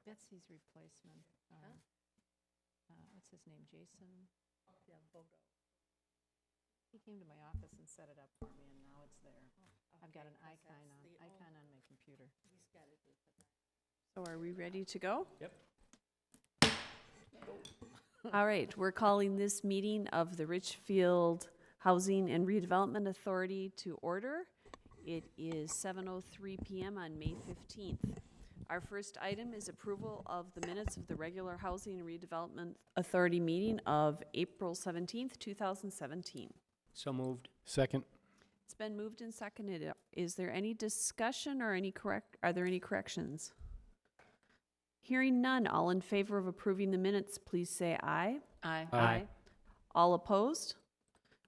Betsy's replacement. What's his name? Jason? Yeah, Bodo. He came to my office and set it up for me, and now it's there. I've got an 'cause icon that's on my computer. He's got to do for that. So are we ready to go? Yep. All right, we're calling this meeting of the Richfield Housing and Redevelopment Authority to order. It is 7:03 p.m. on May 15th. Our first item is approval of the minutes of the regular Housing and Redevelopment Authority meeting of April 17th, 2017. So moved. Second. It's been moved and seconded. Is there any discussion or are there any corrections? Hearing none, all in favor of approving the minutes, please say aye. Aye. Aye. All opposed?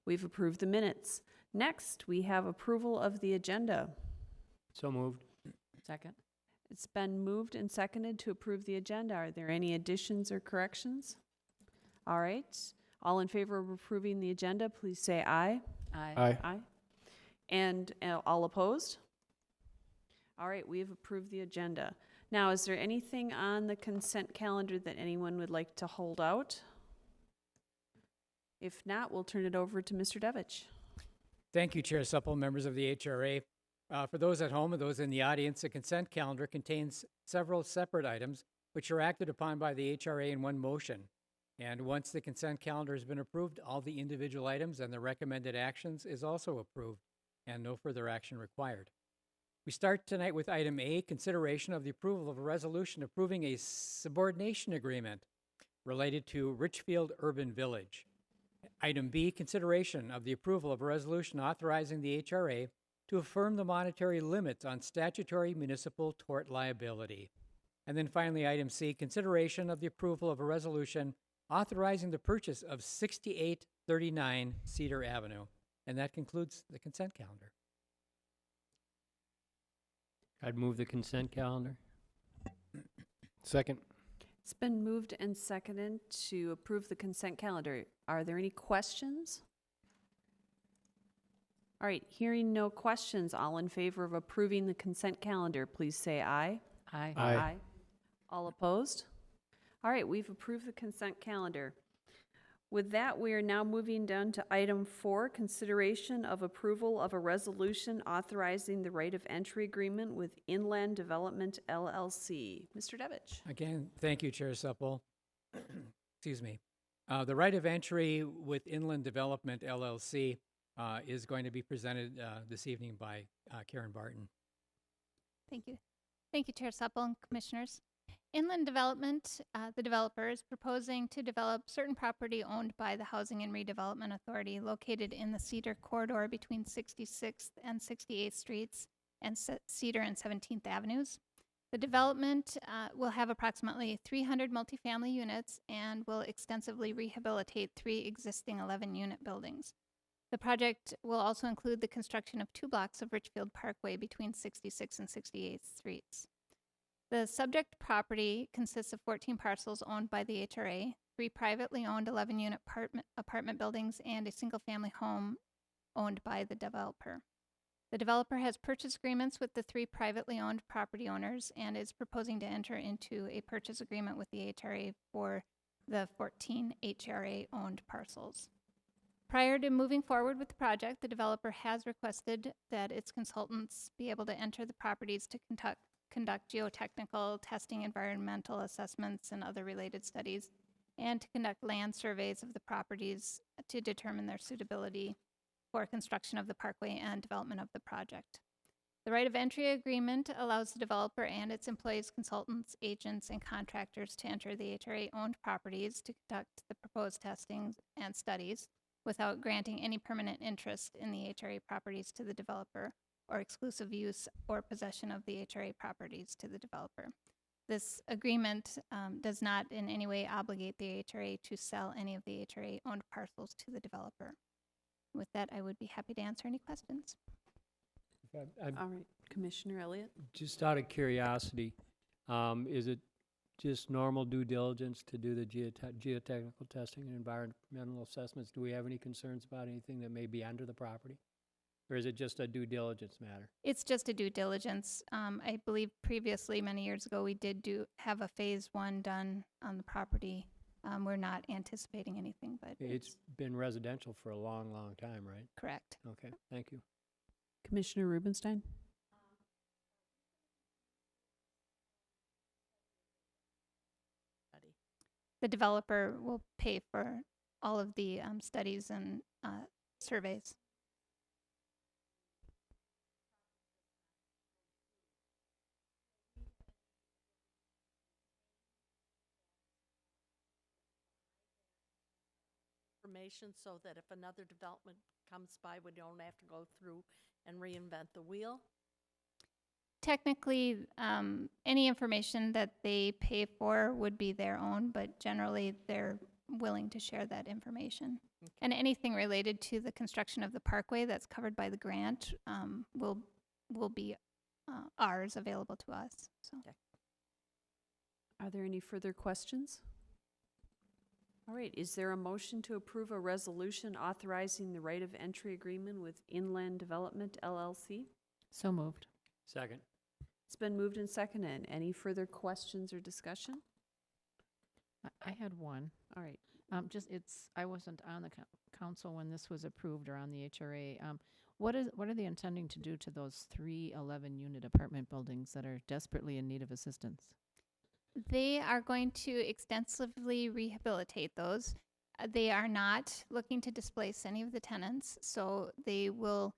We've approved the minutes. Next, we have approval of the agenda. So moved. Second. It's been moved and seconded to approve the agenda. Are there any additions or corrections? All right. All in favor of approving the agenda, please say aye. Aye. Aye. Aye. And all opposed? All right, we have approved the agenda. Now, is there anything on the consent calendar that anyone would like to hold out? If not, we'll turn it over to Mr. Devich. Thank you, Chair Supple, members of the HRA. For those at home and those in the audience, the consent calendar contains several separate items which are acted upon by the HRA in one motion. And once the consent calendar has been approved, all the individual items and the recommended actions is also approved, and no further action required. We start tonight with item A, consideration of the approval of a resolution approving a subordination agreement related to Richfield Urban Village. Item B, consideration of the approval of a resolution authorizing the HRA to affirm the monetary limits on statutory municipal tort liability. And then finally, item C, consideration of the approval of a resolution authorizing the purchase of 6839 Cedar Avenue. And that concludes the consent calendar. I'd move the consent calendar. Second. It's been moved and seconded to approve the consent calendar. Are there any questions? All right, hearing no questions, all in favor of approving the consent calendar, please say aye. Aye. Aye. All opposed? All right, we've approved the consent calendar. With that, we are now moving down to item 4, consideration of approval of a resolution authorizing the right of entry agreement with Inland Development LLC. Mr. Devich. Again, thank you, Chair Supple. Excuse me. The right of entry with Inland Development LLC is going to be presented this evening by Karen Barton. Thank you. Thank you, Chair Supple and Commissioners. Inland Development, the developer, is proposing to develop certain property owned by the Housing and Redevelopment Authority located in the Cedar corridor between 66th and 68th Streets and Cedar and 17th Avenues. The development will have approximately 300 multifamily units and will extensively rehabilitate 3 existing 11-unit buildings. The project will also include the construction of 2 blocks of Richfield Parkway between 66th and 68th Streets. The subject property consists of 14 parcels owned by the HRA, 3 privately owned 11-unit apartment buildings, and a single-family home owned by the developer. The developer has purchase agreements with the 3 privately owned property owners and is proposing to enter into a purchase agreement with the HRA for the 14 HRA-owned parcels. Prior to moving forward with the project, the developer has requested that its consultants be able to enter the properties to conduct geotechnical testing, environmental assessments, and other related studies, and to conduct land surveys of the properties to determine their suitability for construction of the parkway and development of the project. The right of entry agreement allows the developer and its employees, consultants, agents, and contractors to enter the HRA-owned properties to conduct the proposed testings and studies without granting any permanent interest in the HRA properties to the developer or exclusive use or possession of the HRA properties to the developer. This agreement does not in any way obligate the HRA to sell any of the HRA-owned parcels to the developer. With that, I would be happy to answer any questions. All right, Commissioner Elliott. Just out of curiosity, is it just normal due diligence to do the geotechnical testing and environmental assessments? Do we have any concerns about anything that may be under the property? Or is it just a due diligence matter? It's just a due diligence. I believe previously, many years ago, we did have a phase 1 done on the property. We're not anticipating anything, but It's been residential for a long, long time, right? correct. Okay, thank you. Commissioner Rubenstein? Buddy. The developer will pay for all of the studies and surveys. Information so that if another development comes by, we don't have to go through and reinvent the wheel. Technically, any information that they pay for would be their own, but generally they're willing to share that information. Okay. And anything related to the construction of the parkway that's covered by the grant will be ours, available to us. So. Okay. Are there any further questions? All right, is there a motion to approve a resolution authorizing the right of entry agreement with Inland Development LLC? So moved. Second. It's been moved and seconded. Any further questions or discussion? I had one. All right. I wasn't on the council when this was approved or on the HRA. What are they intending to do to those 3 11-unit apartment buildings that are desperately in need of assistance? They are going to extensively rehabilitate those. They are not looking to displace any of the tenants, so they will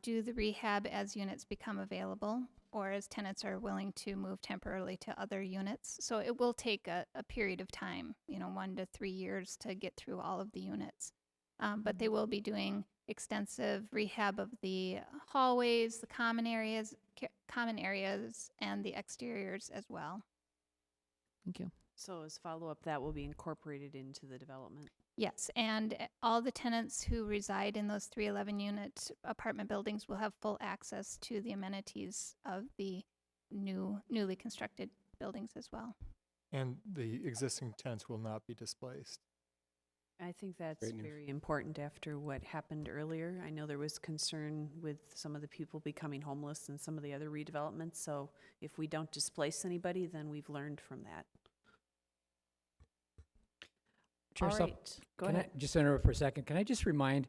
do the rehab as units become available or as tenants are willing to move temporarily to other units. So it will take a period of time, 1 to 3 years to get through all of the units. But they will be doing extensive rehab of the hallways, the common areas, and the exteriors as well. Thank you. So as follow-up, that will be incorporated into the development. Yes, and all the tenants who reside in those 311-unit apartment buildings will have full access to the amenities of the newly constructed buildings as well. And the existing tenants will not be displaced. I think that's Great news. very important after what happened earlier. I know there was concern with some of the people becoming homeless and some of the other redevelopments. So if we don't displace anybody, then we've learned from that. Chair All Sup, right, go can ahead. I just interrupt for a second? Can I just remind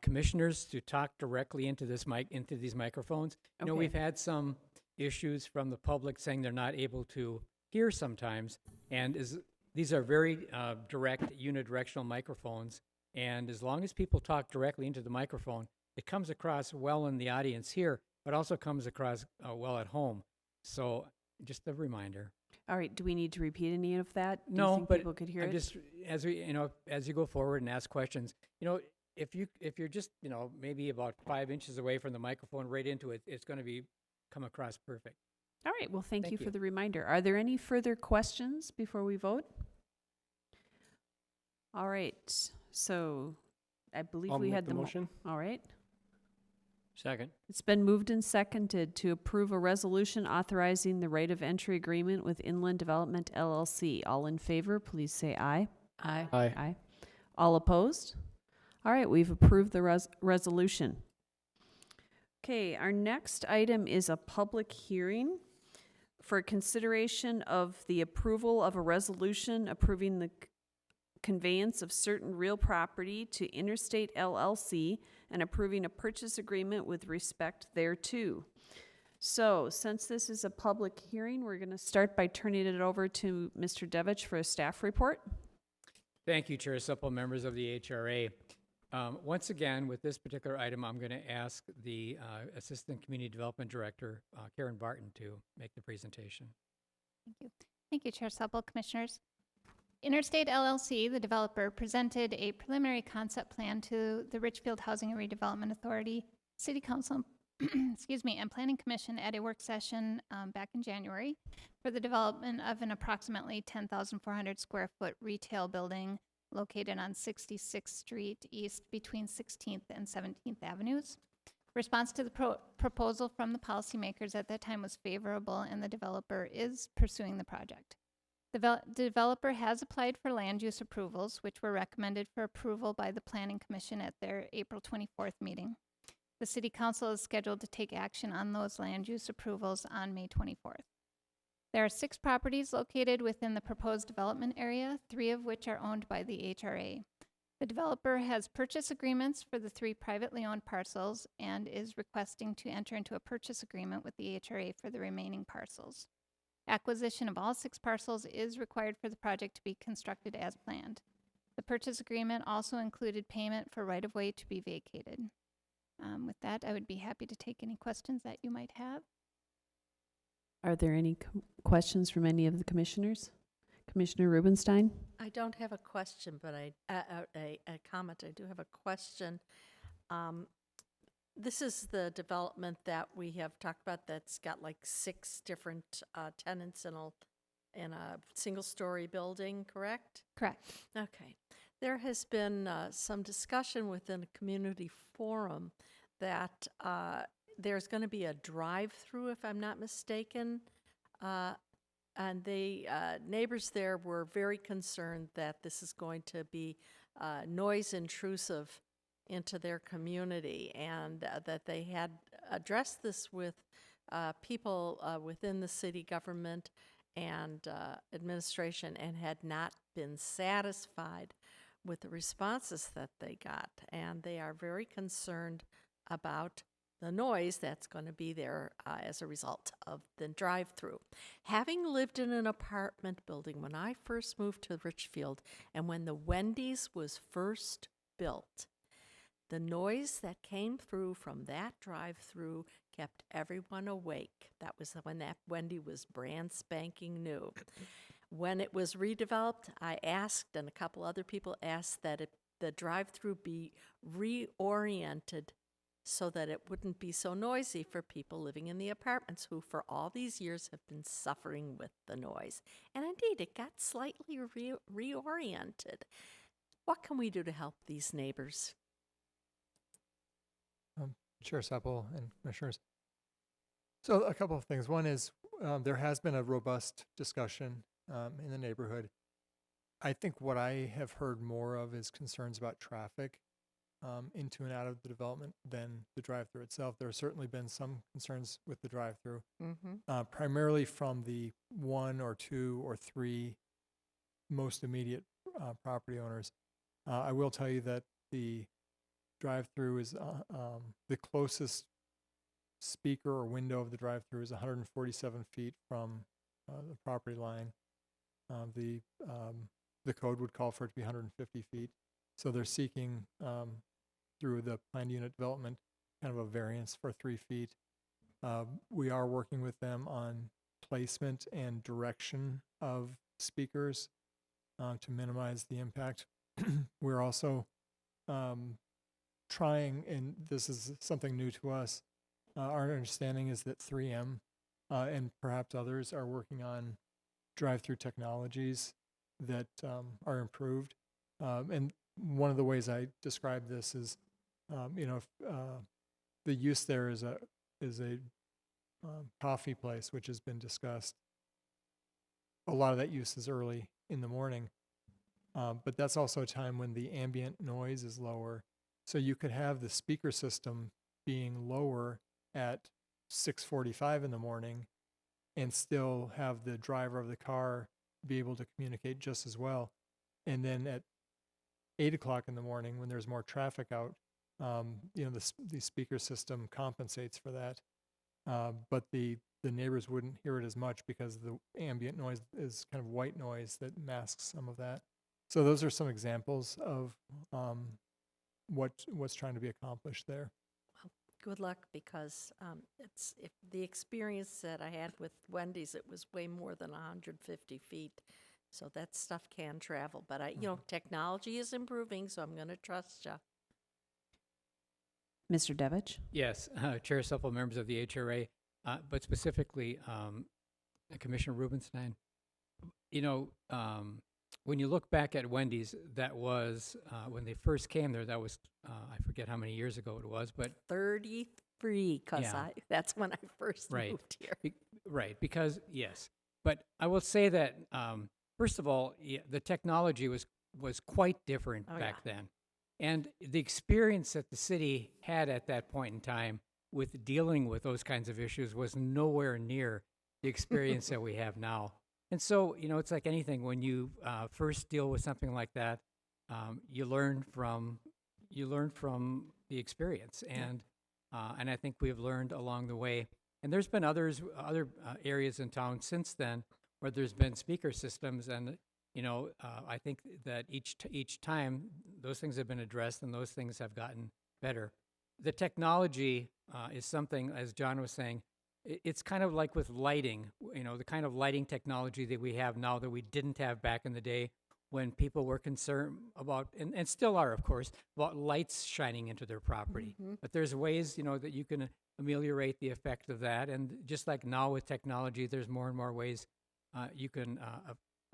commissioners to talk directly into these microphones? You know, Okay. we've had some issues from the public saying they're not able to hear sometimes, and these are very direct unidirectional microphones, and as long as people talk directly into the microphone, it comes across well in the audience here, but also comes across well at home. So just a reminder. All right, do we need to repeat any of that? Do you No, think but people could hear I'm it? just, as you go forward and ask questions, if you're just, maybe about 5 inches away from the microphone right into it, it's going to come across perfect. All right, well, thank you Thank for you. the reminder. Are there any further questions before we vote? All right, so I believe I'll we make had the motion. All right. Second. It's been moved and seconded to approve a resolution authorizing the right of entry agreement with Inland Development LLC. All in favor, please say aye. Aye. Aye. Aye. All opposed? All right, we've approved the resolution. Okay, our next item is a public hearing for consideration of the approval of a resolution approving the conveyance of certain real property to Interstate LLC and approving a purchase agreement with respect thereto. So, since this is a public hearing, we're going to start by turning it over to Mr. Devich for a staff report. Thank you, Chair Supple, members of the HRA. Once again, with this particular item, I'm going to ask the Assistant Community Development Director, Karen Barton, to make the presentation. Thank you. Thank you, Chair Supple, Commissioners. Interstate LLC, the developer, presented a preliminary concept plan to the Richfield Housing and Redevelopment Authority, City Council, and Planning Commission at a work session back in January for the development of an approximately 10,400 square foot retail building located on 66th Street East between 16th and 17th Avenues. Response to the proposal from the policymakers at that time was favorable, and the developer is pursuing the project. The developer has applied for land use approvals, which were recommended for approval by the Planning Commission at their April 24th meeting. The City Council is scheduled to take action on those land use approvals on May 24th. There are 6 properties located within the proposed development area, 3 of which are owned by the HRA. The developer has purchase agreements for the 3 privately owned parcels and is requesting to enter into a purchase agreement with the HRA for the remaining parcels. Acquisition of all 6 parcels is required for the project to be constructed as planned. The purchase agreement also included payment for right-of-way to be vacated. With that, I would be happy to take any questions that you might have. Are there any questions from any of the commissioners? Commissioner Rubenstein? I don't have a question, but a comment. I do have a question. This is the development that we have talked about that's got like 6 different tenants in a single-story building, correct? Correct. Okay. There has been some discussion within a community forum that there's going to be a drive-through, if I'm not mistaken. And the neighbors there were very concerned that this is going to be noise intrusive into their community, and that they had addressed this with people within the city government and administration and had not been satisfied with the responses that they got. And they are very concerned about the noise that's going to be there as a result of the drive-through. Having lived in an apartment building when I first moved to Richfield and when the Wendy's was first built, the noise that came through from that drive-through kept everyone awake. That was when that Wendy was brand spanking new. When it was redeveloped, I asked, and a couple other people asked, that the drive-through be reoriented so that it wouldn't be so noisy for people living in the apartments who for all these years have been suffering with the noise. And indeed, it got slightly reoriented. What can we do to help these neighbors? Chair Supple and Commissioners. So a couple of things. One is there has been a robust discussion in the neighborhood. I think what I have heard more of is concerns about traffic into and out of the development than the drive-through itself. There have certainly been some concerns with the drive-through, primarily from the 1 or 2 or 3 most immediate property owners. I will tell you that the drive-through is the closest speaker or window of the drive-through is 147 feet from the property line. The code would call for it to be 150 feet. So they're seeking through the planned unit development kind of a variance for 3 feet. We are working with them on placement and direction of speakers to minimize the impact. We're also trying, and this is something new to us, our understanding is that 3M and perhaps others are working on drive-through technologies that are improved. And one of the ways I describe this is, the use there is a coffee place, which has been discussed. A lot of that use is early in the morning, but that's also a time when the ambient noise is lower. So you could have the speaker system being lower at 6:45 in the morning and still have the driver of the car be able to communicate just as well. And then at 8 o'clock in the morning, when there's more traffic out, the speaker system compensates for that. But the neighbors wouldn't hear it as much because the ambient noise is kind of white noise that masks some of that. So those are some examples of what's trying to be accomplished there. Well, good luck, because if the experience that I had with Wendy's, it was way more than 150 feet. So that stuff can travel. But technology is improving, so I'm going to trust you. Mr. Devich? Yes, Chair Supple, members of the HRA, but specifically Commissioner Rubenstein. When you look back at Wendy's, that was, when they first came there, that was, I forget how many years ago it was, but 33, because that's when I first moved here. Right, because, yes. But I will say that, first of all, the technology was quite different back then. And the experience that the city had at that point in time with dealing with those kinds of issues was nowhere near the experience that we have now. And so, it's like anything. When you first deal with something like that, you learn from the experience, and I think we've learned along the way. And there's been other areas in town since then where there's been speaker systems, and I think that each time those things have been addressed and those things have gotten better. The technology is something, as John was saying, it's kind of like with lighting, the kind of lighting technology that we have now that we didn't have back in the day when people were concerned about, and still are, of course, about lights shining into their property. But there's ways, that you can ameliorate the effect of that. And just like now with technology, there's more and more ways you can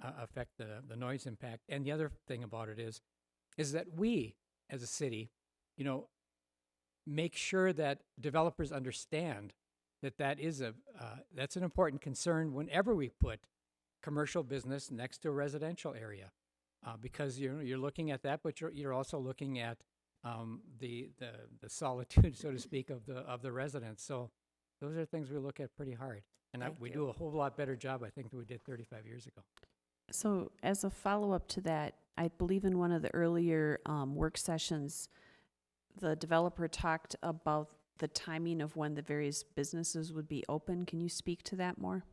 affect the noise impact. And the other thing about it is that we, as a city, make sure that developers understand that that's an important concern whenever we put commercial business next to a residential area, because you're looking at that, but you're also looking at the solitude, so to speak, of the residents. So those are things we look at pretty hard, and we do a whole lot better job, I think, than we did 35 years ago. So as a follow-up to that, I believe in one of the earlier work sessions, the developer talked about the timing of when the various businesses would be open. Can you speak to that more?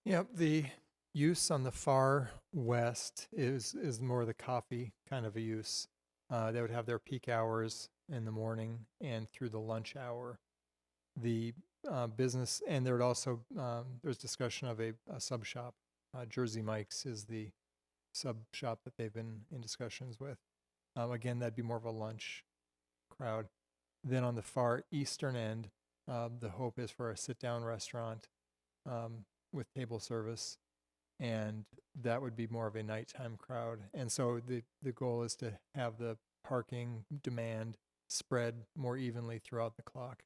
Yep, the use on the far west is more the coffee kind of a use. They would have their peak hours in the morning and through the lunch hour. The business, and there would also, there's discussion of a sub shop. Jersey Mike's is the sub shop that they've been in discussions with. Again, that'd be more of a lunch crowd. Then on the far eastern end, the hope is for a sit-down restaurant with table service, and that would be more of a nighttime crowd. And so the goal is to have the parking demand spread more evenly throughout the clock.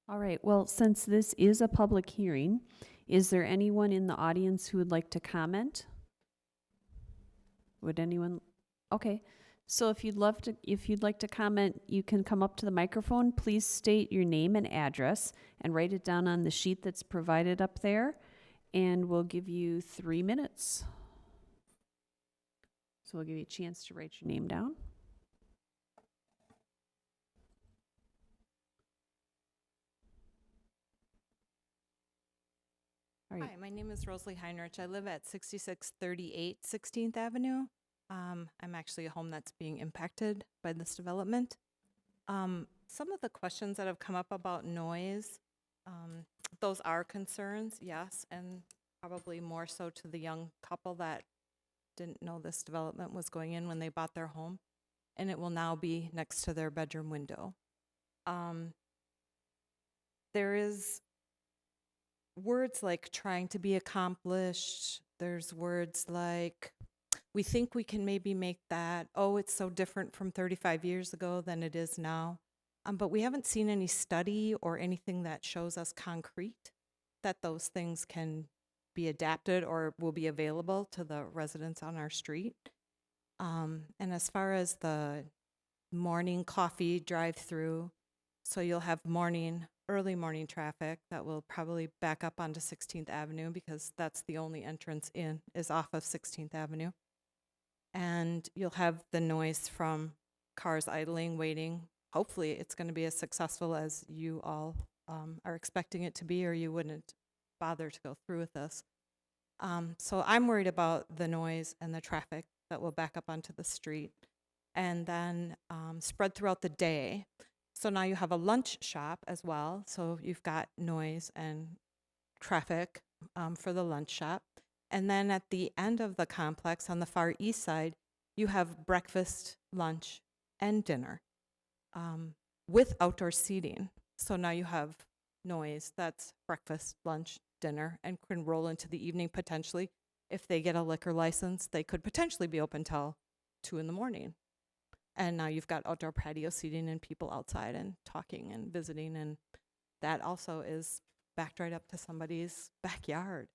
All right, well, since this is a public hearing, is there anyone in the audience who would like to comment? Would anyone? Okay, so if you'd like to comment, you can come up to the microphone. Please state your name and address and write it down on the sheet that's provided up there, and we'll give you 3 minutes. So we'll give you a chance to write your name down. All right. Hi, my name is Rosalie Heinrich. I live at 6638 16th Avenue. I'm actually a home that's being impacted by this development. Some of the questions that have come up about noise, those are concerns, yes, and probably more so to the young couple that didn't know this development was going in when they bought their home, and it will now be next to their bedroom window. There is words like trying to be accomplished. There's words like, we think we can maybe make that, oh, it's so different from 35 years ago than it is now. But we haven't seen any study or anything that shows us concrete that those things can be adapted or will be available to the residents on our street. And as far as the morning coffee drive-through, so you'll have early morning traffic that will probably back up onto 16th Avenue because that's the only entrance in is off of 16th Avenue. And you'll have the noise from cars idling, waiting. Hopefully it's going to be as successful as you all are expecting it to be, or you wouldn't bother to go through with this. So I'm worried about the noise and the traffic that will back up onto the street and then spread throughout the day. So now you have a lunch shop as well. So you've got noise and traffic for the lunch shop. And then at the end of the complex on the far east side, you have breakfast, lunch, and dinner with outdoor seating. So now you have noise that's breakfast, lunch, dinner, and can roll into the evening potentially. If they get a liquor license, they could potentially be open till 2 in the morning. And now you've got outdoor patio seating and people outside and talking and visiting, and that also is backed right up to somebody's backyard.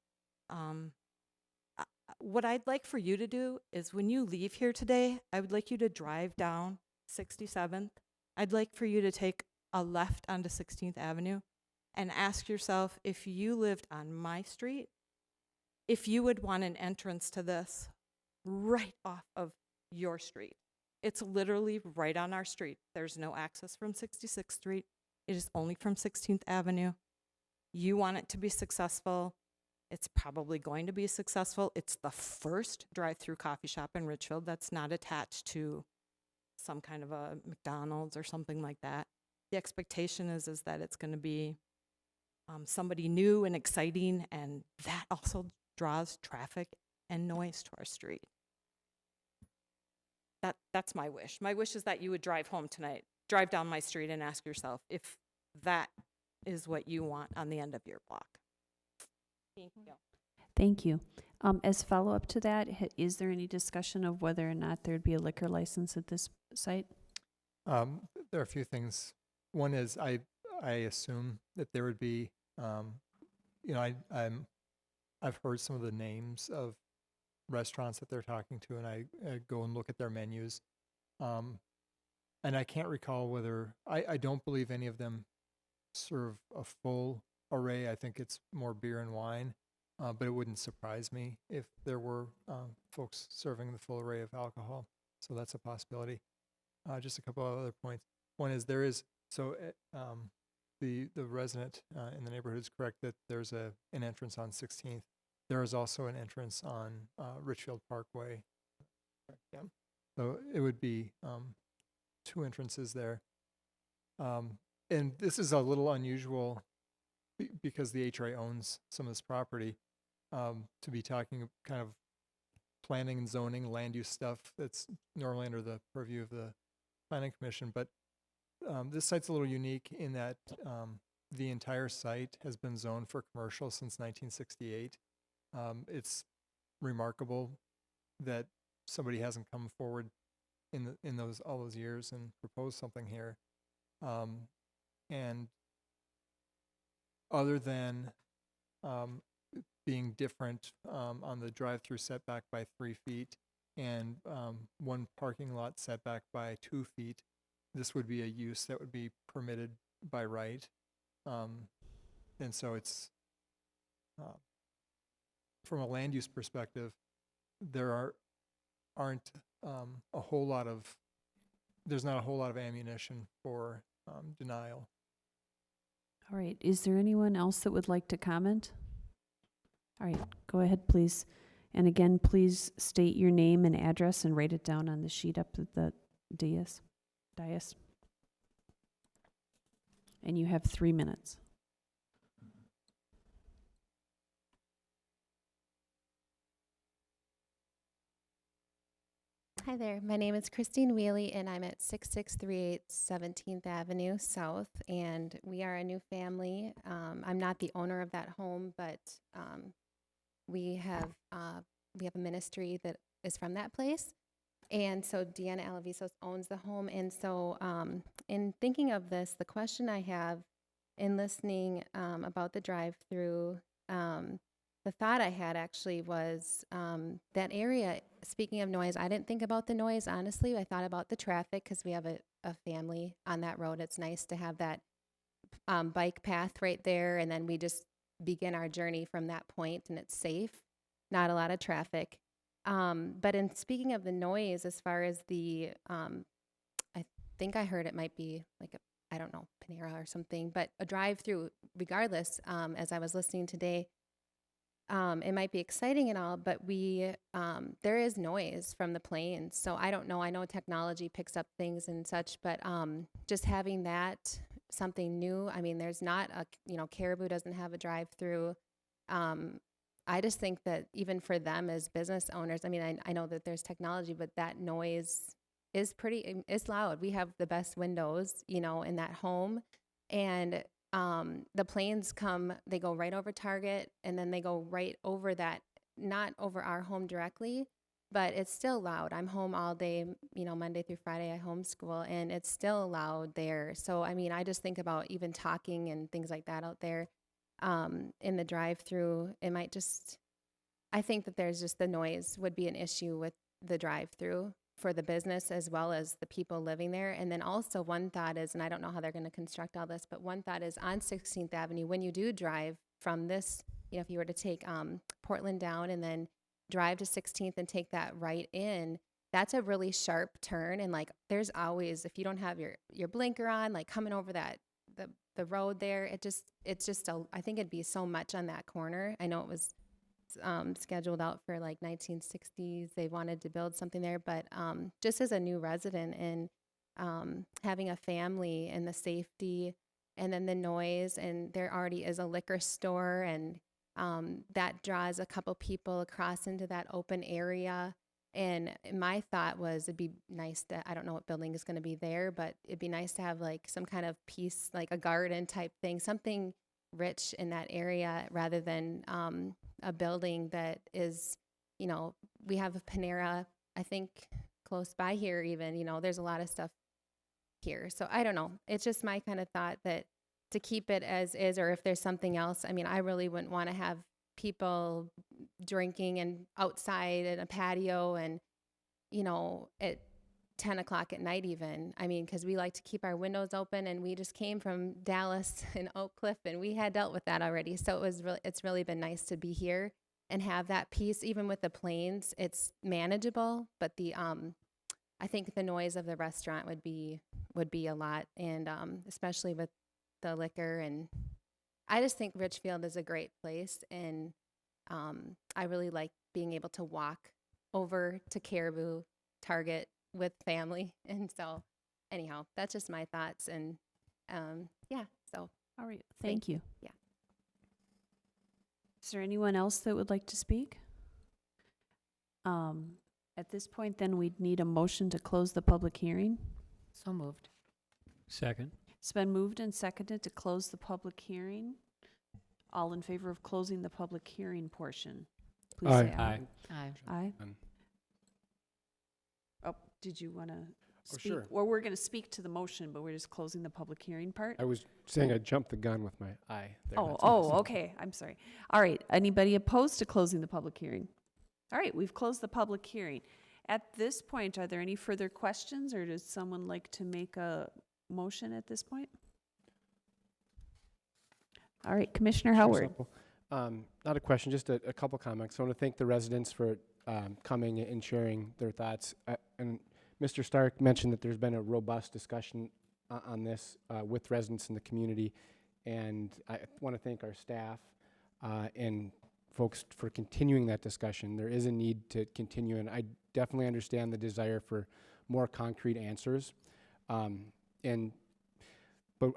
what I'd like for you to do is when you leave here today, I would like you to drive down 67th. I'd like for you to take a left onto 16th Avenue and ask yourself, if you lived on my street, if you would want an entrance to this right off of your street. It's literally right on our street. There's no access from 66th Street. It is only from 16th Avenue. You want it to be successful. It's probably going to be successful. It's the first drive-through coffee shop in Richfield that's not attached to some kind of a McDonald's or something like that. The expectation is that it's going to be somebody new and exciting, and that also draws traffic and noise to our street. That's my wish. My wish is that you would drive home tonight, drive down my street and ask yourself if that is what you want on the end of your block. Thank you. Thank you. As follow-up to that, is there any discussion of whether or not there'd be a liquor license at this site? There are a few things. One is I assume that there would be, I've heard some of the names of restaurants that they're talking to, and I go and look at their menus. And I can't recall whether, I don't believe any of them serve a full array. I think it's more beer and wine, but it wouldn't surprise me if there were folks serving the full array of alcohol. So that's a possibility. Just a couple of other points. One is the resident in the neighborhood is correct that there's an entrance on 16th. There is also an entrance on Richfield Parkway. Yeah. So it would be two entrances there. And this is a little unusual because the HRA owns some of this property, to be talking kind of planning and zoning, land use stuff that's normally under the purview of the Planning Commission. But this site's a little unique in that the entire site has been zoned for commercial since 1968. It's remarkable that somebody hasn't come forward in all those years and proposed something here. And other than being different on the drive-through setback by 3 feet and one parking lot setback by 2 feet, this would be a use that would be permitted by right. And so it's, from a land use perspective, there aren't a whole lot of, there's not a whole lot of ammunition for denial. All right. Is there anyone else that would like to comment? All right. Go ahead, please. And again, please state your name and address and write it down on the sheet up at the dais. And you have 3 minutes. Hi there, my name is Christine Wheely and I'm at 6638 17th Avenue South, and we are a new family. I'm not the owner of that home, but we have a ministry that is from that place. And so Deanna Alavisos owns the home. And so in thinking of this, the question I have in listening about the drive-through, the thought I had actually was that area, speaking of noise, I didn't think about the noise, honestly. I thought about the traffic because we have a family on that road. It's nice to have that bike path right there, and then we just begin our journey from that point, and it's safe, not a lot of traffic. But in speaking of the noise, as far as the, I think I heard it might be like I don't know, Panera or something, but a drive-through regardless, as I was listening today. It might be exciting and all, but there is noise from the planes. So I don't know. I know technology picks up things and such, but just having that, something new. I mean, there's not Caribou doesn't have a drive-through. I just think that even for them as business owners, I mean, I know that there's technology, but that noise is it's loud. We have the best windows, in that home. And the planes come, they go right over Target, and then they go right over that, not over our home directly, but it's still loud. I'm home all day, Monday through Friday, I homeschool, and it's still loud there. So, I mean, I just think about even talking and things like that out there in the drive-through. It might just, I think that there's just the noise would be an issue with the drive-through for the business as well as the people living there. And then also one thought is, and I don't know how they're going to construct all this, but one thought is on 16th Avenue, when you do drive from this, if you were to take Portland down and then drive to 16th and take that right in, that's a really sharp turn. And like, there's always, if you don't have your blinker on, like coming over the road there, it's just I think it'd be so much on that corner. I know it was scheduled out for like 1960s. They wanted to build something there, but just as a new resident and having a family and the safety and then the noise, and there already is a liquor store, and that draws a couple people across into that open area. And my thought was it'd be nice to, I don't know what building is going to be there, but it'd be nice to have like some kind of piece, like a garden type thing, something rich in that area rather than a building that is, we have a Panera, I think, close by here even, there's a lot of stuff here. So I don't know. It's just my kind of thought that to keep it as is, or if there's something else, I mean, I really wouldn't want to have people drinking and outside in a patio and, at 10 o'clock at night even. I mean, because we like to keep our windows open, and we just came from Dallas and Oak Cliff, and we had dealt with that already. So it's really been nice to be here and have that peace. Even with the planes, it's manageable, but I think the noise of the restaurant would be a lot, and especially with the liquor. And I just think Richfield is a great place, and I really like being able to walk over to Caribou, Target with family. And so anyhow, that's just my thoughts. And yeah, so. All right, thank you. Yeah. Is there anyone else that would like to speak? At this point, then, we'd need a motion to close the public hearing. So moved. Second. It's been moved and seconded to close the public hearing. All in favor of closing the public hearing portion, please say aye. Aye. Aye. Oh, did you want to speak? Sure. Or we're going to speak to the motion, but we're just closing the public hearing part? I was saying I jumped the gun with my eye there. Oh, That's what I said. okay. I'm sorry. All right. Anybody opposed to closing the public hearing? All right. We've closed the public hearing. At this point, are there any further questions, or does someone like to make a motion at this point? All right. Commissioner Howard. Not a question, just a couple comments. I want to thank the residents for coming and sharing their thoughts. And Mr. Stark mentioned that there's been a robust discussion on this with residents in the community. And I want to thank our staff and folks for continuing that discussion. There is a need to continue, and I definitely understand the desire for more concrete answers. But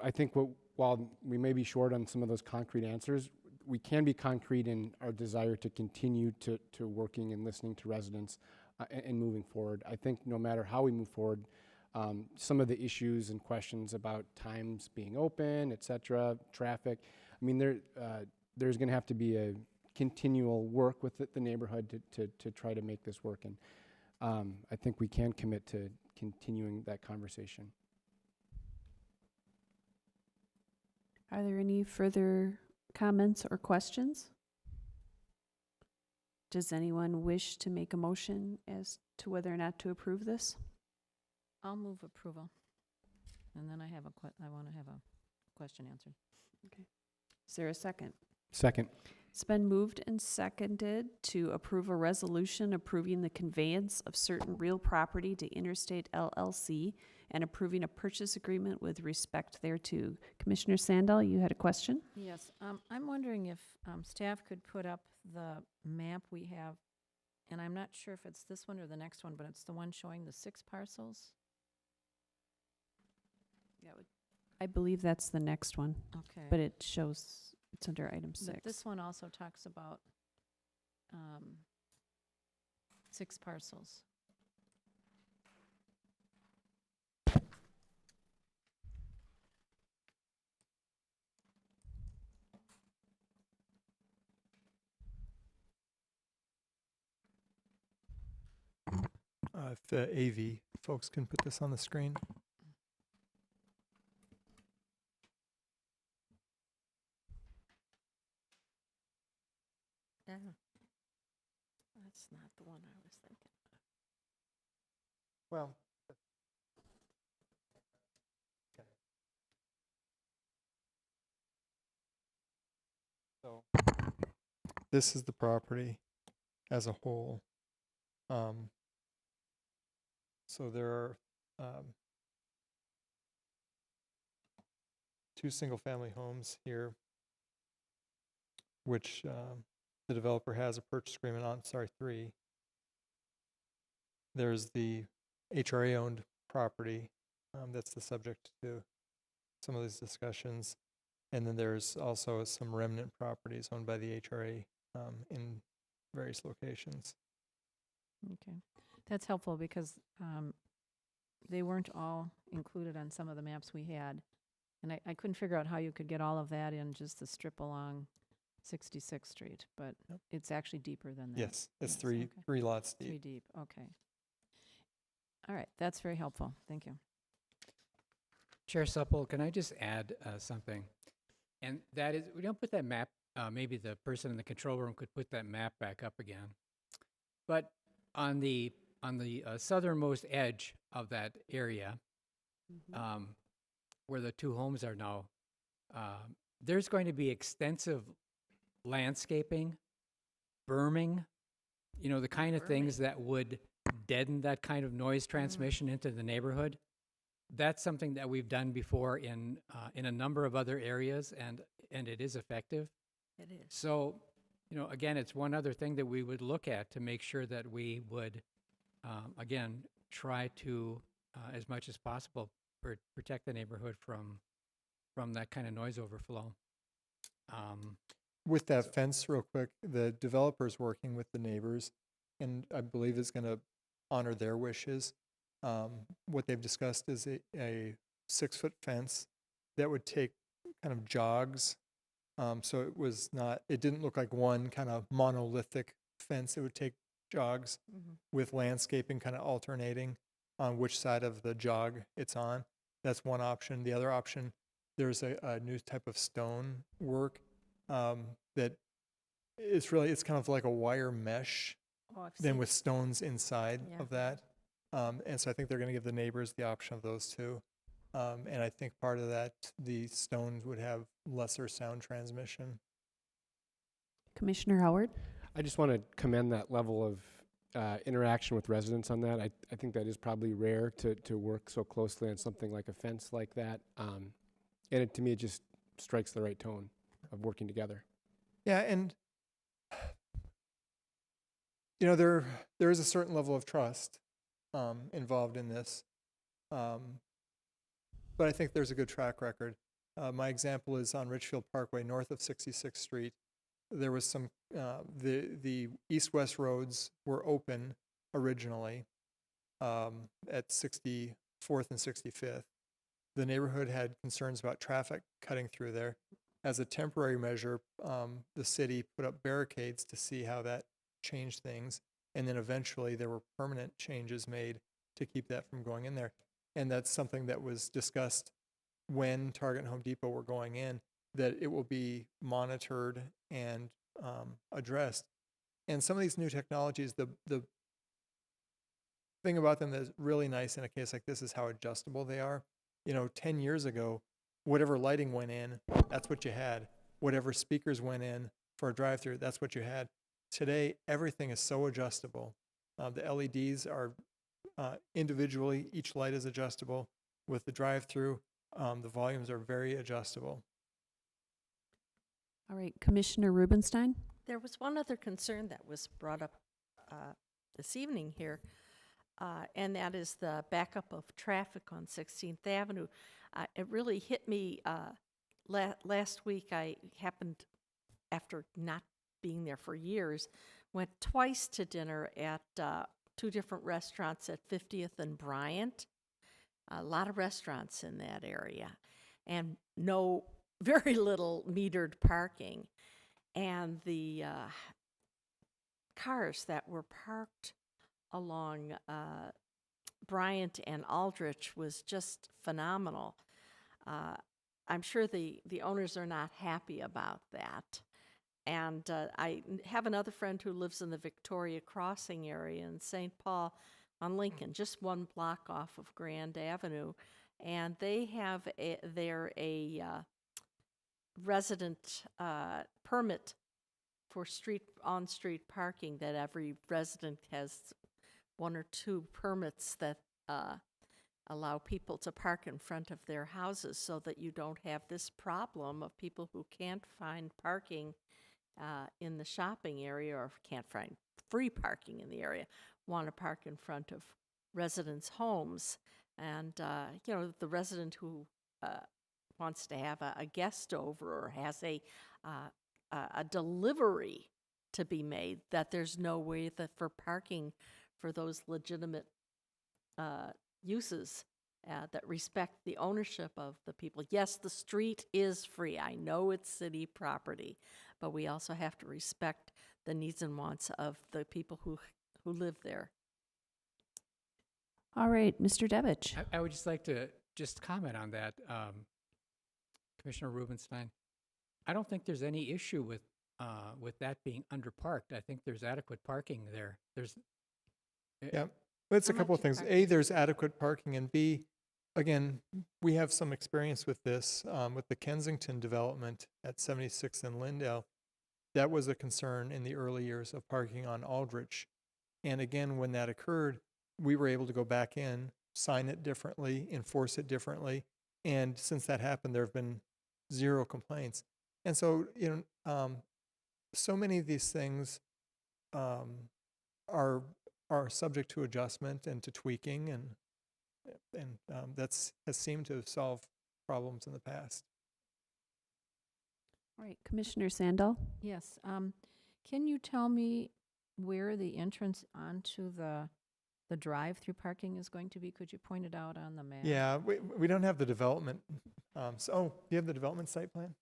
I think while we may be short on some of those concrete answers, we can be concrete in our desire to continue to working and listening to residents and moving forward. I think no matter how we move forward, some of the issues and questions about times being open, et cetera, traffic, I mean, there's going to have to be a continual work with the neighborhood to try to make this work. And I think we can commit to continuing that conversation. Are there any further comments or questions? Does anyone wish to make a motion as to whether or not to approve this? I'll move approval. And then I want to have a question answered. Okay. Is there a second? Second. It's been moved and seconded to approve a resolution approving the conveyance of certain real property to Interstate LLC and approving a purchase agreement with respect thereto. Commissioner Sandal, you had a question? Yes, I'm wondering if staff could put up the map we have, and I'm not sure if it's this one or the next one, but it's the one showing the 6 parcels. I believe that's the next one, Okay. but it shows it's under item 6. But this one also talks about 6 parcels. If the AV folks can put this on the screen. Yeah. That's not the one I was thinking. Well. So this is the property as a whole. So there are two single-family homes here, which the developer has a purchase agreement on. Sorry, three. There's the HRA-owned property that's the subject to some of these discussions. And then there's also some remnant properties owned by the HRA in various locations. Okay. That's helpful because they weren't all included on some of the maps we had. And I couldn't figure out how you could get all of that in just the strip along 66th Street, but Yep. it's actually deeper than that. Yes, it's Yes, three okay. three lots deep. 3 deep, okay. All right, that's very helpful. Thank you. Chair Supple, can I just add something? And that is, we don't put that map, maybe the person in the control room could put that map back up again. But on the southernmost edge of that area, where the two homes are now, there's going to be extensive landscaping, berming, the kind of things that would deaden that kind of noise transmission into the neighborhood. That's something that we've done before in a number of other areas, and it is effective. It is. So, again, it's one other thing that we would look at to make sure that we would, again, try to, as much as possible, protect the neighborhood from that kind of noise overflow. With that fence, real quick, the developer's working with the neighbors, and I believe is going to honor their wishes. What they've discussed is a 6-foot fence that would take kind of jogs. So it didn't look like one kind of monolithic fence. It would take jogs with landscaping kind of alternating on which side of the jog it's on. That's one option. The other option, there's a new type of stone work that it's kind of like a wire mesh, then with stones inside of that. And so I think they're going to give the neighbors the option of those two. And I think part of that, the stones would have lesser sound transmission. Commissioner Howard? I just want to commend that level of interaction with residents on that. I think that is probably rare to work so closely on something like a fence like that. And to me, it just strikes the right tone of working together. Yeah, and there is a certain level of trust involved in this, but I think there's a good track record. My example is on Richfield Parkway, north of 66th Street. There was some the east-west roads were open originally at 64th and 65th. The neighborhood had concerns about traffic cutting through there. As a temporary measure, the city put up barricades to see how that changed things. And then eventually there were permanent changes made to keep that from going in there. And that's something that was discussed when Target and Home Depot were going in, that it will be monitored and addressed. And some of these new technologies, the thing about them that's really nice in a case like this is how adjustable they are. 10 years ago, whatever lighting went in, that's what you had. Whatever speakers went in for a drive-through, that's what you had. Today, everything is so adjustable. The LEDs are individually, each light is adjustable. With the drive-through, the volumes are very adjustable. All right, Commissioner Rubenstein? There was one other concern that was brought up this evening here, and that is the backup of traffic on 16th Avenue. It really hit me last week. I happened, after not being there for years, went twice to dinner at two different restaurants at 50th and Bryant. A lot of restaurants in that area, and very little metered parking. And the cars that were parked along Bryant and Aldrich was just phenomenal. I'm sure the owners are not happy about that. And have another friend who lives in the Victoria Crossing area in St. Paul on Lincoln, just one block off of Grand Avenue. And they have a resident permit for on-street parking, that every resident has one or two permits that allow people to park in front of their houses, so that you don't have this problem of people who can't find parking in the shopping area, or can't find free parking in the area, want to park in front of residents' homes. And, the resident who wants to have a guest over, or has a delivery to be made, that there's no way for parking for those legitimate uses that respect the ownership of the people. Yes, the street is free. I know it's city property, but we also have to respect the needs and wants of the people who live there. All right, Mr. Devich. I would just like to comment on that, Commissioner Rubenstein. I don't think there's any issue with that being underparked. I think there's adequate parking there. Yeah, but it's a How couple of much things. parking? A, there's adequate parking, and B, again, we have some experience with this, with the Kensington development at 76th and Lindale. That was a concern in the early years of parking on Aldrich. And again, when that occurred, we were able to go back in, sign it differently, enforce it differently. And since that happened, there have been 0 complaints. And so, so many of these things are subject to adjustment and to tweaking, and has seemed to solve problems in the past. All right, Commissioner Sandal. Yes. Can you tell me where the entrance onto the drive-through parking is going to be? Could you point it out on the map? Yeah, we don't have the development. Do you have the development site plan?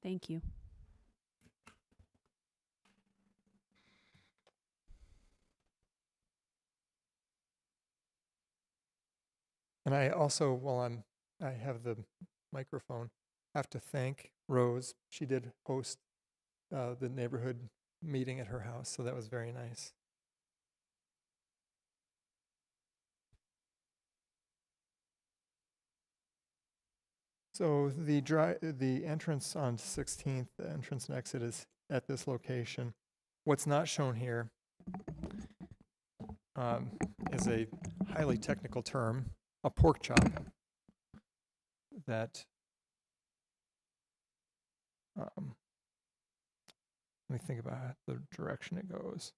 Thank you. And I also, while I have the microphone, have to thank Rose. She did host the neighborhood meeting at her house, so that was very nice. So the entrance on 16th, the entrance and exit is at this location. What's not shown here is a highly technical term, a pork chop, that let me think about the direction it goes.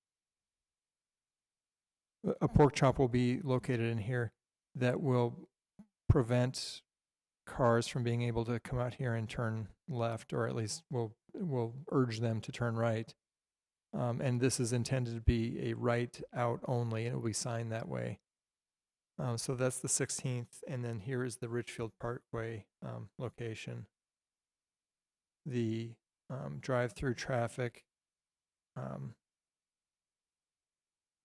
A pork chop will be located in here that will prevent cars from being able to come out here and turn left, or at least will urge them to turn right. And this is intended to be a right out only, and it will be signed that way. So that's the 16th, and then here is the Richfield Parkway location. The drive-through traffic, let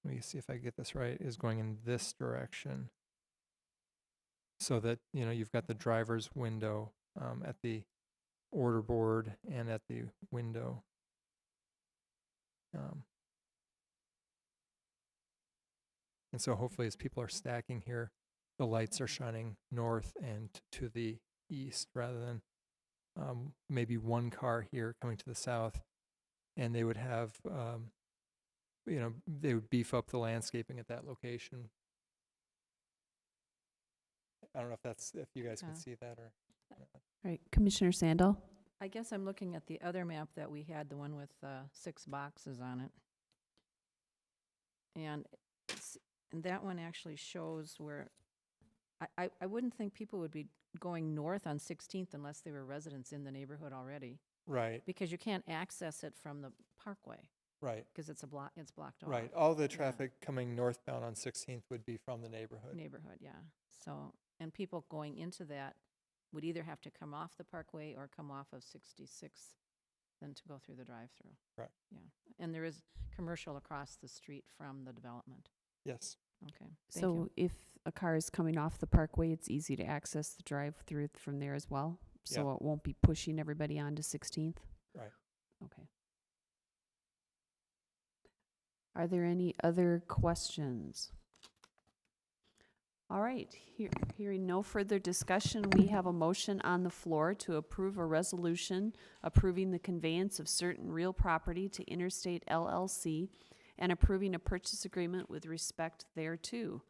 me see if I get this right, is going in this direction. So that, you've got the driver's window at the order board and at the window. And so hopefully as people are stacking here, the lights are shining north and to the east, rather than maybe one car here coming to the south. And they would have, they would beef up the landscaping at that location. I don't know if you guys can see that, or. All right, Commissioner Sandal. I guess I'm looking at the other map that we had, the one with 6 boxes on it. And that one actually shows where, I wouldn't think people would be going north on 16th unless they were residents in the neighborhood already. Right, Because you can't access it from the parkway, right, because it's blocked off. right. All the traffic coming northbound on 16th would be from the neighborhood. Neighborhood, yeah. So, and people going into that would either have to come off the parkway or come off of 66 than to go through the drive-through. Correct. Yeah. And there is commercial across the street from the development. Yes. Okay, thank So you. if a car is coming off the parkway, it's easy to access the drive-through from there as well? So Yeah. it won't be pushing everybody onto 16th? Right. Okay. Are there any other questions? All right, hearing no further discussion, we have a motion on the floor to approve a resolution approving the conveyance of certain real property to Interstate LLC and approving a purchase agreement with respect thereto.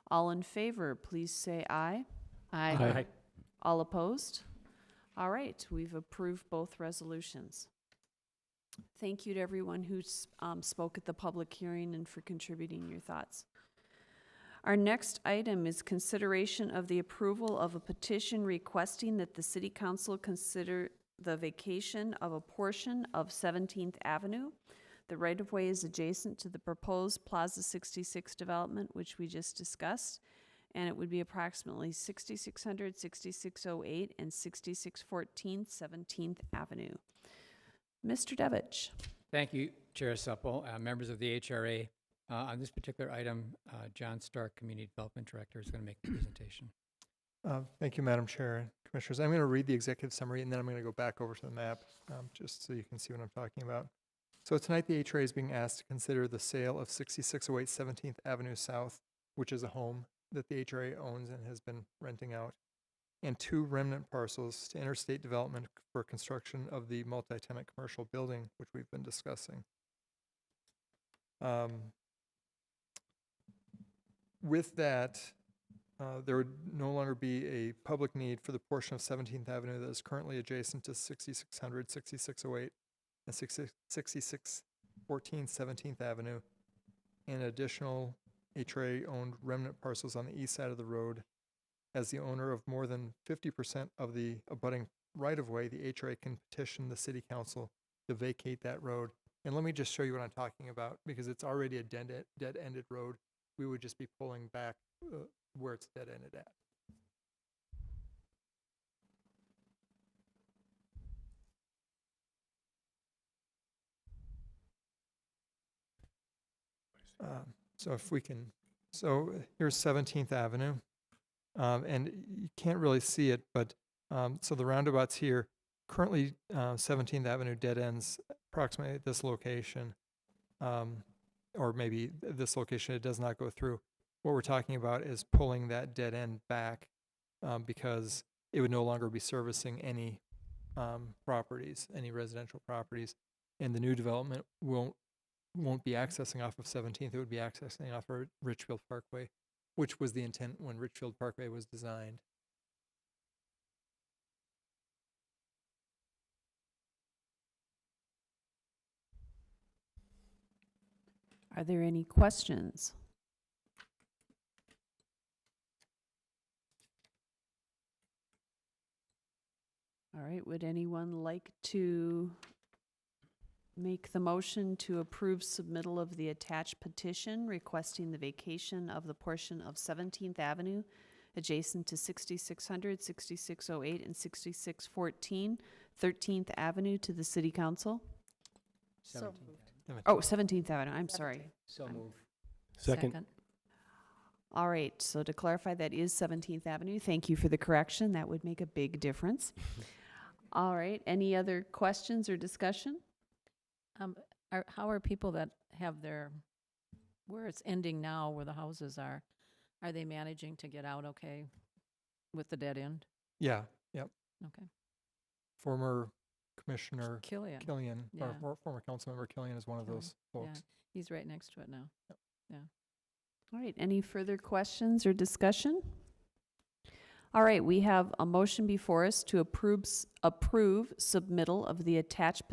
All in favor, please say aye. Aye. All opposed? All right, we've approved both resolutions. Thank you to everyone who spoke at the public hearing and for contributing your thoughts. Our next item is consideration of the approval of a petition requesting that the City Council consider the vacation of a portion of 17th Avenue. The right-of-way is adjacent to the proposed Plaza 66 development, which we just discussed, and it would be approximately 6600, 6608, and 6614 17th Avenue. Mr. Devich. Thank you, Chair Supple, members of the HRA. On this particular item, John Stark, Community Development Director, is going to make the presentation. Thank you, Madam Chair and Commissioners. I'm going to read the executive summary, and then I'm going to go back over to the map, just so you can see what I'm talking about. So tonight, the HRA is being asked to consider the sale of 6608 17th Avenue South, which is a home that the HRA owns and has been renting out, and 2 remnant parcels to Interstate Development for construction of the multi-tenant commercial building, which we've been discussing. With that, there would no longer be a public need for the portion of 17th Avenue that is currently adjacent to 6600, 6608, and 6614 17th Avenue, and additional HRA-owned remnant parcels on the east side of the road. As the owner of more than 50% of the abutting right-of-way, the HRA can petition the City Council to vacate that road. And let me just show you what I'm talking about, because it's already a dead-ended road. We would just be pulling back where it's dead-ended at. So if we can, so here's 17th Avenue, and you can't really see it, but so the roundabout's here. Currently, 17th Avenue dead ends approximately at this location, or maybe this location it does not go through. What we're talking about is pulling that dead end back because it would no longer be servicing any properties, any residential properties, and the new development won't be accessing off of 17th. It would be accessing off of Richfield Parkway, which was the intent when Richfield Parkway was designed. Are there any questions? All right, would anyone like to make the motion to approve submittal of the attached petition requesting the vacation of the portion of 17th Avenue adjacent to 6600, 6608, and 6614 13th Avenue to the City Council? So 17th. Oh, 17th Avenue, I'm sorry. So move. Second. All right, so to clarify, that is 17th Avenue. Thank you for the correction. That would make a big difference. All right, any other questions or discussion? How are people that have where it's ending now, where the houses are they managing to get out okay with the dead end? Yeah, yep. Okay. Former Commissioner Killian. or Yeah. former Councilmember Killian is one of those Yeah. folks. He's right next to it now. All right, any further questions or discussion? All right, we have a motion before us to approve submittal of the attached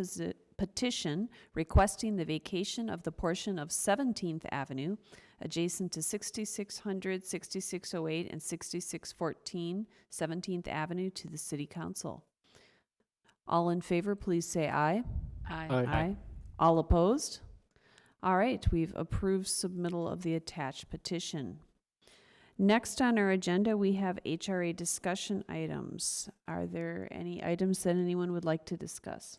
petition requesting the vacation of the portion of 17th Avenue adjacent to 6600, 6608, and 6614 17th Avenue to the City Council. All in favor, please say aye. Aye. All opposed? All right, we've approved submittal of the attached petition. Next on our agenda, we have HRA discussion items. Are there any items that anyone would like to discuss?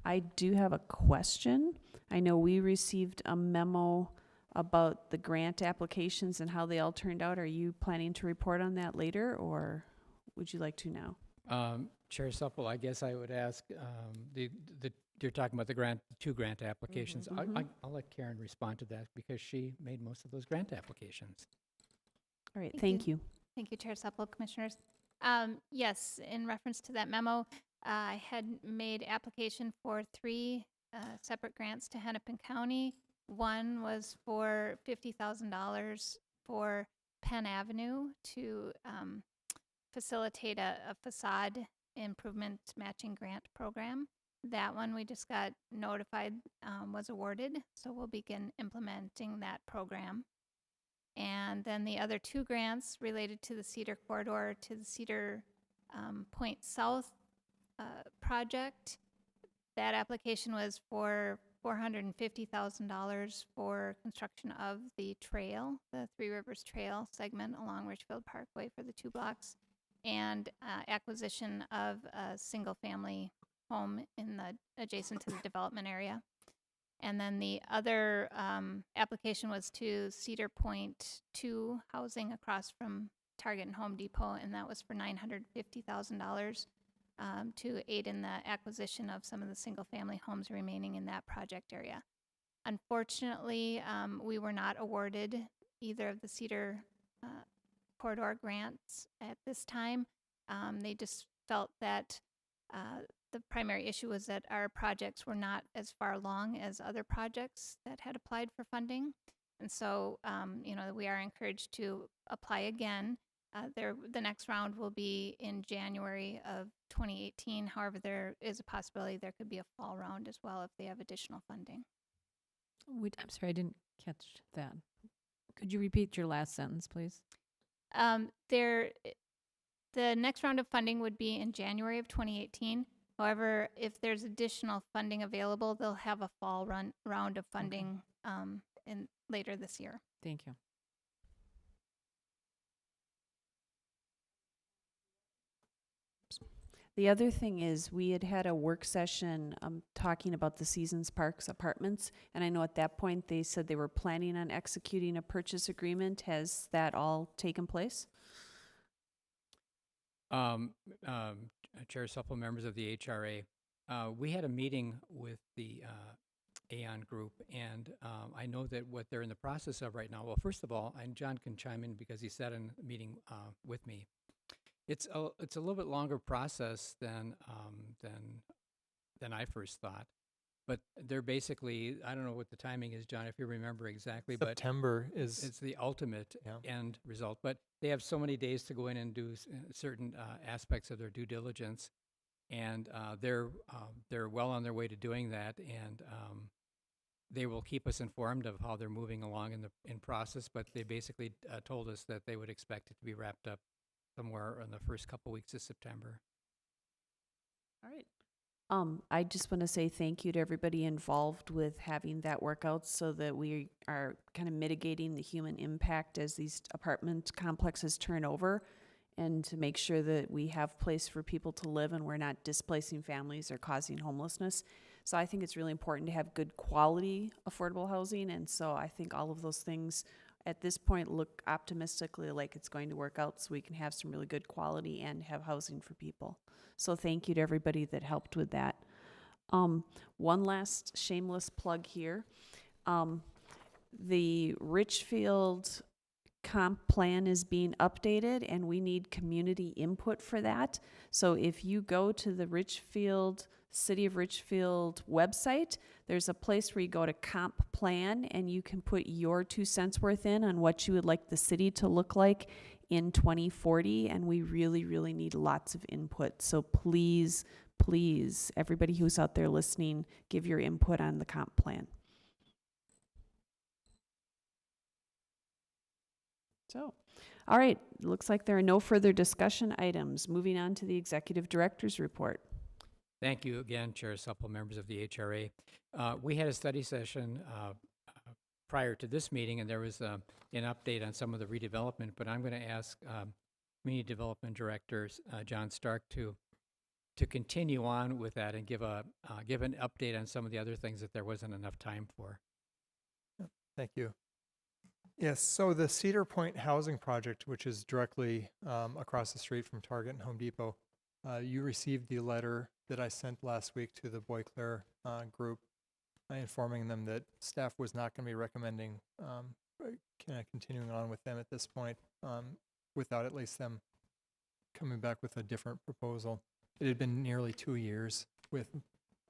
I do have a question. I know we received a memo about the grant applications and how they all turned out. Are you planning to report on that later, or would you like to now? Chair Supple, I guess I would ask, you're talking about the two grant applications. I'll let Karen respond to that because she made most of those grant applications. All right, Thank thank you. Thank you, Chair Supple, Commissioners. Yes, in reference to that memo, I had made application for 3 separate grants to Hennepin County. One was for $50,000 for Penn Avenue to facilitate a facade improvement matching grant program. That one we just got notified was awarded, so we'll begin implementing that program. And then the other 2 grants related to the Cedar Corridor to the Cedar Point South project. That application was for $450,000 for construction of the trail, the Three Rivers Trail segment along Richfield Parkway for the 2 blocks, and acquisition of a single-family home in the adjacent to the development area. And then the other application was to Cedar Point 2 housing across from Target and Home Depot, and that was for $950,000 to aid in the acquisition of some of the single-family homes remaining in that project area. Unfortunately, we were not awarded either of the Cedar Corridor grants at this time. They just felt that the primary issue was that our projects were not as far along as other projects that had applied for funding. And so, we are encouraged to apply again. The next round will be in January of 2018. However, there is a possibility there could be a fall round as well if they have additional funding. I'm sorry, I didn't catch that. Could you repeat your last sentence, please? The next round of funding would be in January of 2018. However, if there's additional funding available, they'll have a fall round of funding in later this year. Thank you. The other thing is we had a work session talking about the Seasons Parks apartments, and I know at that point they said they were planning on executing a purchase agreement. Has that all taken place? Chair Supple, members of the HRA, we had a meeting with the Aon Group, and I know that what they're in the process of right now, well, first of all, and John can chime in because he sat in a meeting with me. It's a little bit longer process than I first thought, but they're basically, I don't know what the timing is, John, if you remember exactly, September but it's the ultimate end result. But they have so many days to go in and do certain aspects of their due diligence, and they're well on their way to doing that, and they will keep us informed of how they're moving along in process. But they basically told us that they would expect it to be wrapped up somewhere in the first couple weeks of September. All right. I just want to say thank you to everybody involved with having that work out so that we are kind of mitigating the human impact as these apartment complexes turn over, and to make sure that we have place for people to live and we're not displacing families or causing homelessness. So I think it's really important to have good quality affordable housing, and so I think all of those things at this point look optimistically like it's going to work out so we can have some really good quality and have housing for people. So thank you to everybody that helped with that. One last shameless plug here. The Richfield comp plan is being updated and we need community input for that. So if you go to the City of Richfield website, there's a place where you go to comp plan and you can put your 2 cents worth in on what you would like the city to look like in 2040, and we really, really need lots of input. So please, please, everybody who's out there listening, give your input on the comp plan. So, all right, looks like there are no further discussion items. Moving on to the Executive Director's Report. Thank you again, Chair Supple, members of the HRA. We had a study session prior to this meeting, and there was an update on some of the redevelopment, but I'm going to ask Community Development Director John Stark to continue on with that and give an update on some of the other things that there wasn't enough time for. Thank you. Yes, so the Cedar Point Housing Project, which is directly across the street from Target and Home Depot, you received the letter that I sent last week to the Boy Claire group, informing them that staff was not going to be recommending continuing on with them at this point, without at least them coming back with a different proposal. It had been nearly 2 years with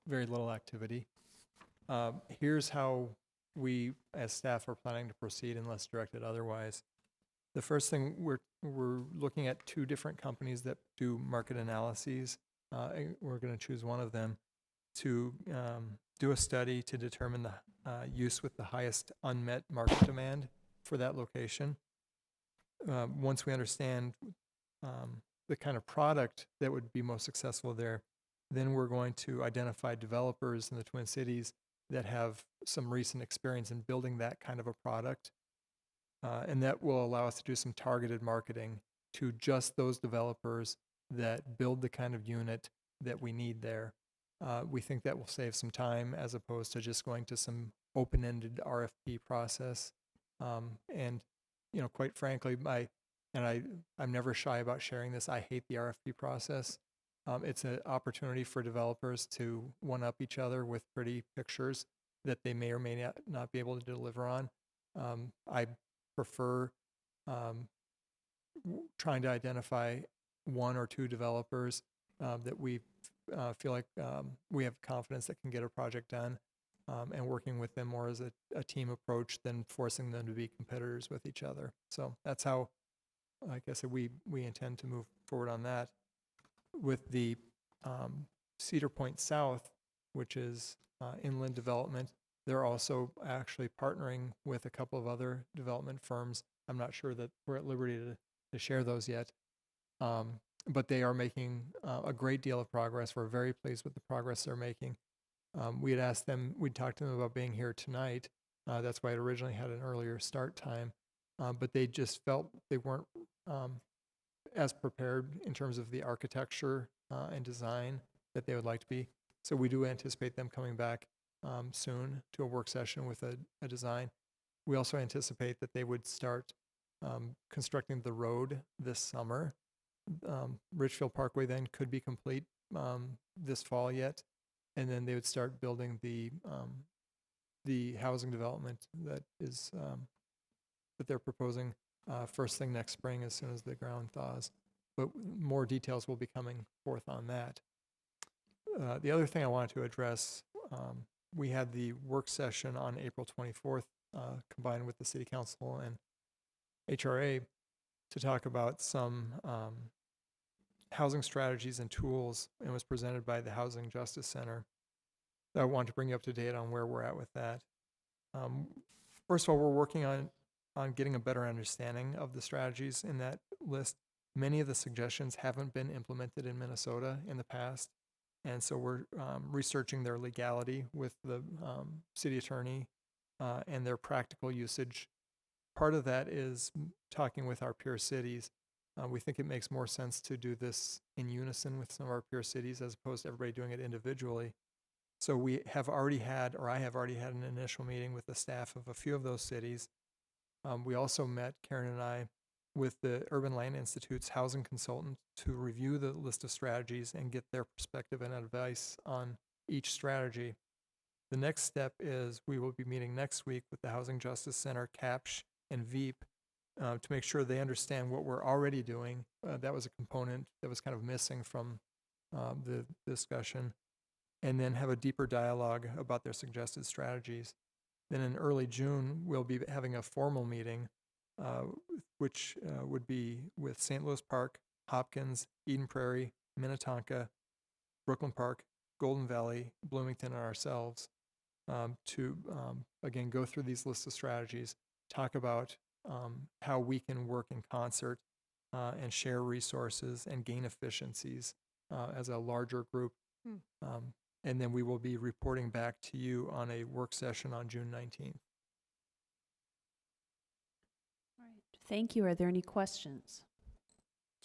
very little activity. Here's how we, as staff, are planning to proceed unless directed otherwise. The first thing, we're looking at 2 different companies that do market analyses. And we're going to choose one of them to do a study to determine the use with the highest unmet market demand for that location. Once we understand the kind of product that would be most successful there, then we're going to identify developers in the Twin Cities that have some recent experience in building that kind of a product. And that will allow us to do some targeted marketing to just those developers that build the kind of unit that we need there. We think that will save some time as opposed to just going to some open-ended RFP process. And, you know, quite frankly, I'm never shy about sharing this. I hate the RFP process. It's an opportunity for developers to one-up each other with pretty pictures that they may or may not be able to deliver on. I prefer trying to identify 1 or 2 developers that we feel like we have confidence that can get a project done, and working with them more as a team approach than forcing them to be competitors with each other. So that's how, like I said, we intend to move forward on that. With the Cedar Point South, which is inland development, they're also actually partnering with a couple of other development firms. I'm not sure that we're at liberty to share those yet, but they are making a great deal of progress. We're very pleased with the progress they're making. We had asked them, we'd talked to them about being here tonight. That's why it originally had an earlier start time, but they just felt they weren't as prepared in terms of the architecture and design that they would like to be. So we do anticipate them coming back soon to a work session with a design. We also anticipate that they would start constructing the road this summer. Richfield Parkway then could be complete this fall yet, and then they would start building the housing development that is that they're proposing first thing next spring as soon as the ground thaws. But more details will be coming forth on that. The other thing I wanted to address, we had the work session on April 24th combined with the City Council and HRA to talk about some housing strategies and tools, and was presented by the Housing Justice Center. So I want to bring you up to date on where we're at with that. First of all, we're working on getting a better understanding of the strategies in that list. Many of the suggestions haven't been implemented in Minnesota in the past, and so we're researching their legality with the city attorney and their practical usage. Part of that is talking with our peer cities. We think it makes more sense to do this in unison with some of our peer cities as opposed to everybody doing it individually. So we have already had, or I have already had, an initial meeting with the staff of a few of those cities. We also met, Karen and I, with the Urban Land Institute's housing consultant to review the list of strategies and get their perspective and advice on each strategy. The next step is we will be meeting next week with the Housing Justice Center, CAPSH, and VEEP to make sure they understand what we're already doing. That was a component that was kind of missing from the discussion, and then have a deeper dialogue about their suggested strategies. Then in early June, we'll be having a formal meeting, which would be with St. Louis Park, Hopkins, Eden Prairie, Minnetonka, Brooklyn Park, Golden Valley, Bloomington, and ourselves to, again, go through these lists of strategies, talk about how we can work in concert and share resources and gain efficiencies as a larger group. And then we will be reporting back to you on a work session on June 19th. All right. Thank you. Are there any questions?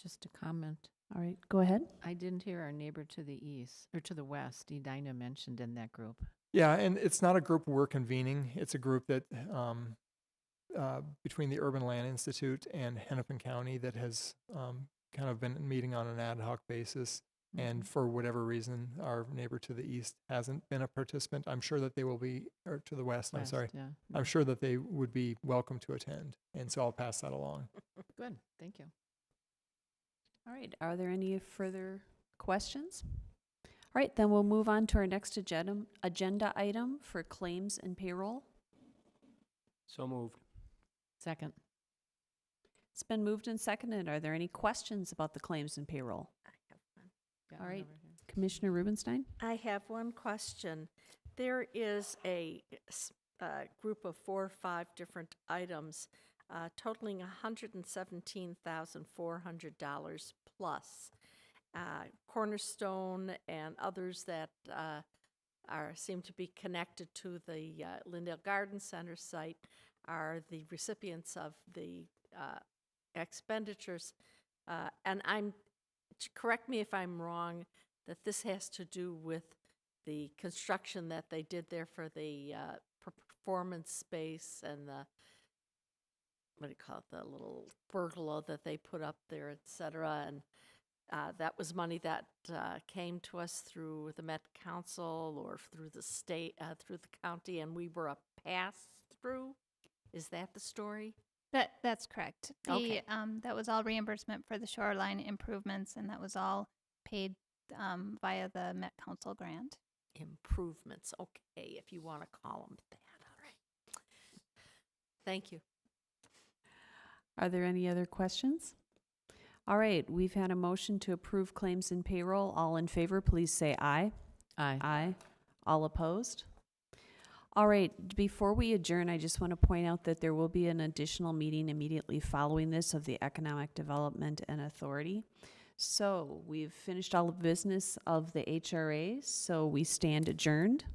Just a comment. All right, go ahead. I didn't hear our neighbor to the east, or to the west, Edina, mentioned in that group. Yeah, and it's not a group we're convening. It's a group that between the Urban Land Institute and Hennepin County that has kind of been meeting on an ad hoc basis. And for whatever reason, our neighbor to the east hasn't been a participant. I'm sure that they will be, or to the west, I'm sorry. Yeah. I'm sure that they would be welcome to attend. And so I'll pass that along. Good, thank you. All right, are there any further questions? All right, then we'll move on to our next agenda item for claims and payroll. So moved. Second. It's been moved and seconded. Are there any questions about the claims and payroll? I have one. Got All one right. over here. Commissioner Rubenstein? I have one question. There is a group of 4 or 5 different items totaling $117,400 plus. Cornerstone and others that seem to be connected to the Lindale Garden Center site are the recipients of the expenditures. And correct me if I'm wrong, that this has to do with the construction that they did there for the performance space and the, what do you call it, the little pergola that they put up there, et cetera. And that was money that came to us through the Met Council or through the state, through the county, and we were a pass-through. Is that the story? That's correct. Okay. That was all reimbursement for the shoreline improvements, and that was all paid via the Met Council grant. Improvements, okay, if you want to call them that. All right. Thank you. Are there any other questions? All right, we've had a motion to approve claims and payroll. All in favor, please say aye. Aye. Aye. All opposed? All right, before we adjourn, I just want to point out that there will be an additional meeting immediately following this of the Economic Development and Authority. So we've finished all the business of the HRA, so we stand adjourned.